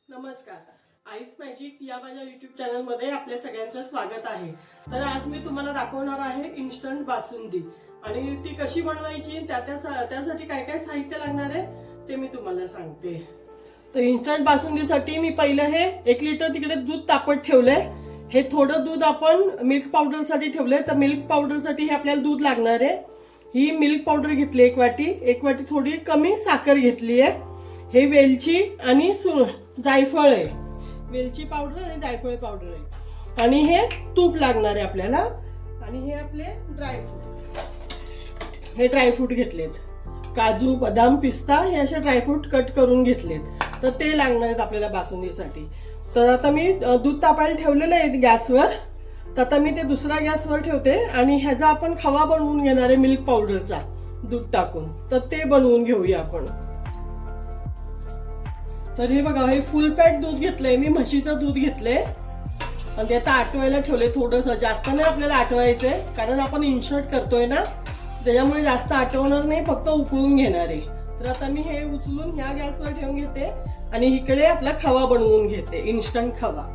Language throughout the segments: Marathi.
नमस्कार. आईस मॅजिक या माझ्या युट्यूब चॅनलमध्ये आपल्या सगळ्यांचं स्वागत आहे. तर आज मी तुम्हाला दाखवणार आहे इन्स्टंट बासुंदी आणि ती कशी बनवायची त्यासाठी काय काय साहित्य लागणार आहे ते मी तुम्हाला सांगते. तर इन्स्टंट बासुंदीसाठी मी पहिलं हे 1 लिटर तिकडे दूध तापत ठेवलंय. हे थोडं दूध आपण मिल्क पावडरसाठी ठेवलंय. तर मिल्क पावडरसाठी हे आपल्याला दूध लागणार आहे. ही मिल्क पावडर घेतली 1 वाटी थोडी कमी साखर घेतली आहे. हे वेलची आणि जायफळ आहे. वेलची पावडर आणि जायफळ पावडर आहे. आणि हे तूप लागणार आहे आपल्याला. आणि हे आपले ड्रायफ्रूट घेतलेत. काजू, बदाम, पिस्ता हे असे ड्रायफ्रूट कट करून घेतलेत. तर ते लागणार आहेत आपल्याला बासुंदीसाठी. तर आता मी दूध तापायला ठेवलेलं आहे गॅसवर. तर आता मी ते दुसऱ्या गॅसवर ठेवते आणि ह्याचा आपण खवा बनवून घेणार आहे मिल्क पावडरचा दूध टाकून. तर ते बनवून घेऊया आपण. तर हे बघा, हे फुल पॅक दूध घेतलंय मी. म्हशीचं दूध घेतलंय आणि ते आता आटवायला ठेवलंय. थोडंसं जास्त नाही आपल्याला आटवायचंय, कारण आपण इन्स्टंट करतोय ना, त्याच्यामुळे जास्त आटवणार नाही, फक्त उकळून घेणार आहे. तर आता मी हे उचलून ह्या गॅसवर ठेवून घेते आणि इकडे आपला खवा बनवून घेते, इन्स्टंट खवा.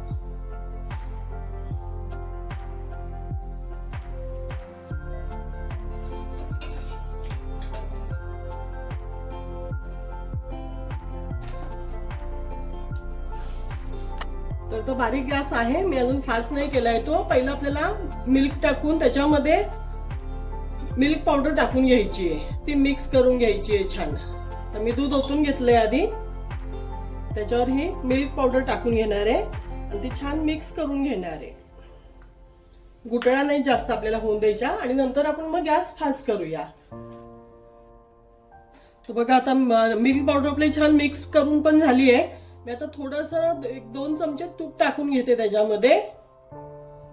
तर तो बारीक गॅस आहे, मी अजून फास्ट नाही केलाय तो. पहिला आपल्याला मिल्क टाकून त्याच्यामध्ये मिल्क पावडर टाकून घ्यायची आहे, ती मिक्स करून घ्यायची आहे छान. तर मी दूध ओतून घेतलंय आधी, त्याच्यावर ही मिल्क पावडर टाकून घेणार आहे आणि ती छान मिक्स करून घेणार आहे. गुठळा नाही जास्त आपल्याला होऊन द्यायच्या. आणि नंतर आपण मग गॅस फास्ट करूया. तर बघा, आता मिल्क पावडर आपली छान मिक्स करून पण झाली आहे. मी आता थोडंसं 1-2 चमचे तूप टाकून घेते त्याच्यामध्ये.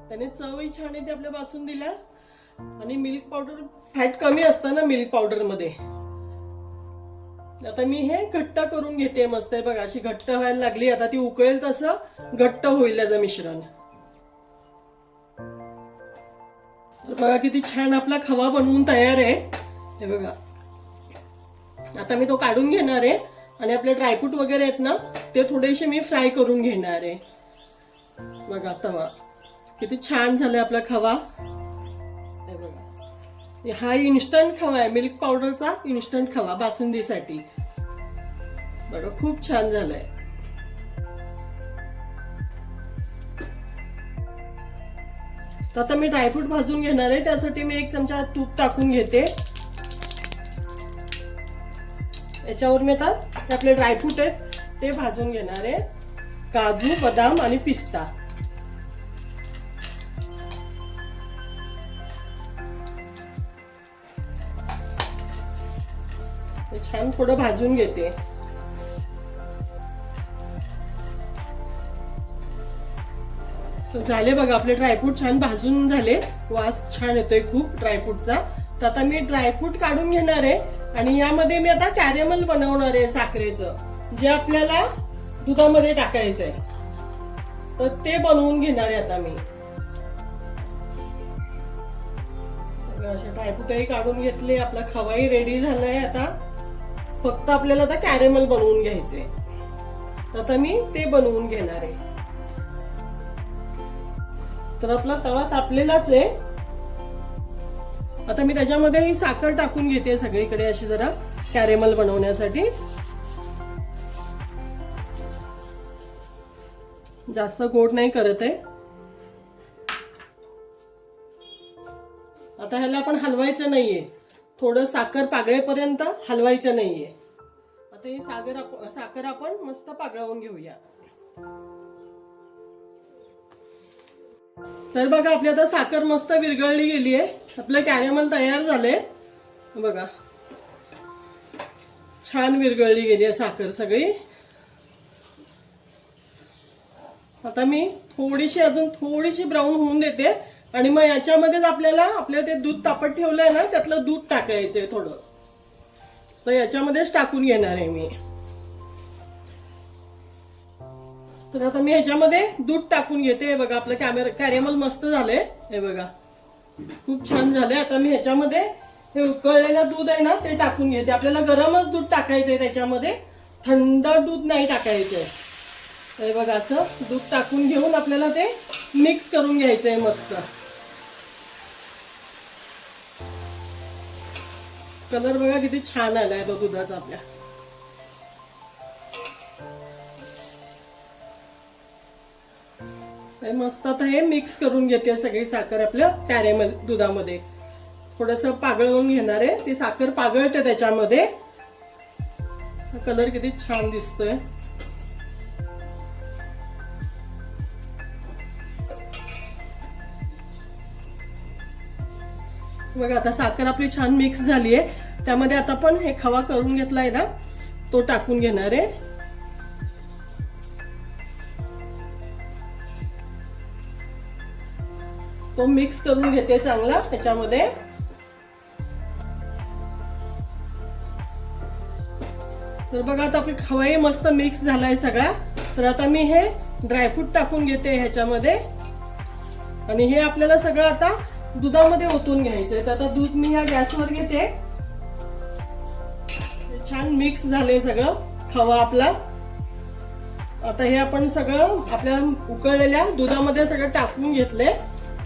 त्याने चवही छान येते आपल्या बासुंदीला. आणि मिल्क पावडर फॅट कमी असतं ना मिल्क पावडर मध्ये. आता मी हे घट्ट करून घेते मस्त. आहे बघा, अशी घट्ट व्हायला लागली. आता ती उकळेल तसं घट्ट होईल त्याचं मिश्रण. तर बघा किती छान आपला खवा बनवून तयार आहे. हे बघा, आता मी तो काढून घेणार आहे आणि आपले ड्रायफ्रूट वगैरे आहेत ना, ते थोडेसे मी फ्राय करून घेणार आहे. बघा तवा किती छान झालाय आपला खवा. हे बघा, हा इन्स्टंट खवा आहे, मिल्क पावडरचा इन्स्टंट खवा बासुंदीसाठी. बघा खूप छान झालाय. तर आता मी ड्रायफ्रूट भाजून घेणार आहे. त्यासाठी मी 1 चमचा तूप टाकून घेते. याच्यावर मी आता आपले ड्रायफ्रूट आहेत ते भाजून घेणार आहे. काजू, बदाम आणि पिस्ता. ते छान थोडं भाजून घेते. तर झाले बघा आपले ड्रायफ्रूट छान भाजून झाले. वास छान येतोय खूप ड्रायफ्रूटचा. तर आता मी ड्रायफ्रूट काढून घेणार आहे आणि यामध्ये मी आता कॅरेमल बनवणार आहे साखरेचं, जे आपल्याला दुधामध्ये टाकायचं आहे. तर ते बनवून घेणार आहे आता मी. असे ड्रायफ्रूटही काढून घेतले. आपला खवाही रेडी झालाय. आता फक्त आपल्याला आता कॅरेमल बनवून घ्यायचे. तर आता मी ते बनवून घेणार आहे. तर आपला तवा तापलेलाच आहे. आता मी त्याच्यामध्ये ही साखर टाकून घेते सगळीकडे अशी जरा कॅरेमल बनवण्यासाठी. जास्त गोड नाही करत आहे. आता ह्याला आपण हलवायचं नाहीये, थोडं साखर पागळेपर्यंत हलवायचं नाहीये. आता ही साखर आपण मस्त पागळवून घेऊया. तर बघा, आपली आता साखर मस्त विरघळली गेली आहे. आपलं कॅरेमल तयार झाले. बघा छान विरघळली गेली आहे साखर सगळी. आता मी अजून थोडीशी ब्राऊन होऊन देते आणि मग याच्यामध्येच आपल्याला आपलं ते दूध तापत ठेवलंय ना, त्यातलं दूध टाकायचंय थोडं. तर याच्यामध्येच टाकून घेणार आहे मी. तर आता मी ह्याच्यामध्ये दूध टाकून घेते. बघा आपलं कॅरेमल मस्त झालंय. हे बघा खूप छान झालंय. आता मी ह्याच्यामध्ये हे उकळलेलं दूध आहे ना ते टाकून घेते. आपल्याला गरमच दूध टाकायचंय त्याच्यामध्ये, थंड दूध नाही टाकायचंय. हे बघा असं दूध टाकून घेऊन आपल्याला ते मिक्स करून घ्यायचंय मस्त. कलर बघा किती छान आलाय तो दुधाचा आपल्या. मस्त आता हे मिक्स करून घेते सगळी साखर आपल्या कॅरेमल दुधामध्ये. थोडस पागळवून घेणार आहे, ती साखर पागळते त्याच्यामध्ये. कलर किती छान दिसतोय. बघा आता साखर आपली छान मिक्स झाली आहे. त्यामध्ये आता पण हे खवा करून घेतलाय ना तो टाकून घेणार आहे. तो मिक्स करून घेते चांगला त्याच्यामध्ये. तर बघा आता आपली खवाही मस्त मिक्स झालाय सगळा. तर आता मी हे ड्रायफ्रूट टाकून घेते ह्याच्यामध्ये आणि हे आपल्याला सगळं आता दुधामध्ये ओतून घ्यायचंय. तर आता दूध मी ह्या गॅसवर घेते. छान मिक्स झाले सगळं खवा आपला. आता हे आपण सगळं आपल्या उकळलेल्या दुधामध्ये सगळं टाकून घेतलंय.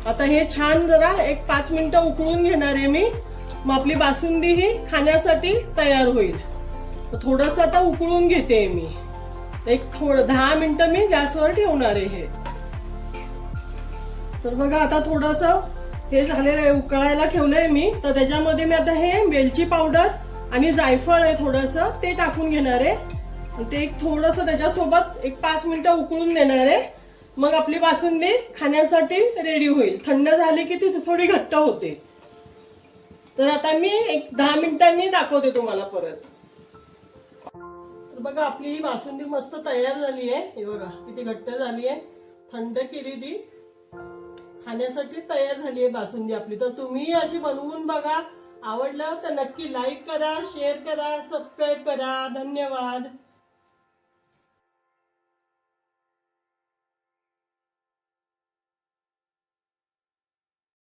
आता हे छान जरा एक 5 मिनिटं उकळून घेणार आहे मी. मग आपली बासुंदी ही खाण्यासाठी तयार होईल. थोडस आता उकळून घेते मी. एक 10 मिनिटं मी गॅसवर ठेवणार आहे हे. तर बघा आता थोडस हे झालेलं आहे, उकळायला ठेवलंय मी. तर त्याच्यामध्ये मी आता हे वेलची पावडर आणि जायफळ आहे थोडस ते टाकून घेणार आहे. ते एक थोडस त्याच्यासोबत एक 5 मिनिटं उकळून देणार आहे. मग आपली बासुंदी खाण्यासाठी रेडी होईल. थंड झाली की ती थोडी घट्ट होते. तर आता मी एक 10 मिनिटांनी दाखवते तुम्हाला परत. तर बघा आपली ही बासुंदी मस्त तयार झाली आहे. हे बघा किती घट्ट झाली आहे. थंड केली ती, खाण्यासाठी तयार झाली आहे बासुंदी आपली. तर तुम्ही अशी बनवून बघा. आवडलं तर नक्की लाईक करा, शेअर करा, सबस्क्राईब करा. धन्यवाद.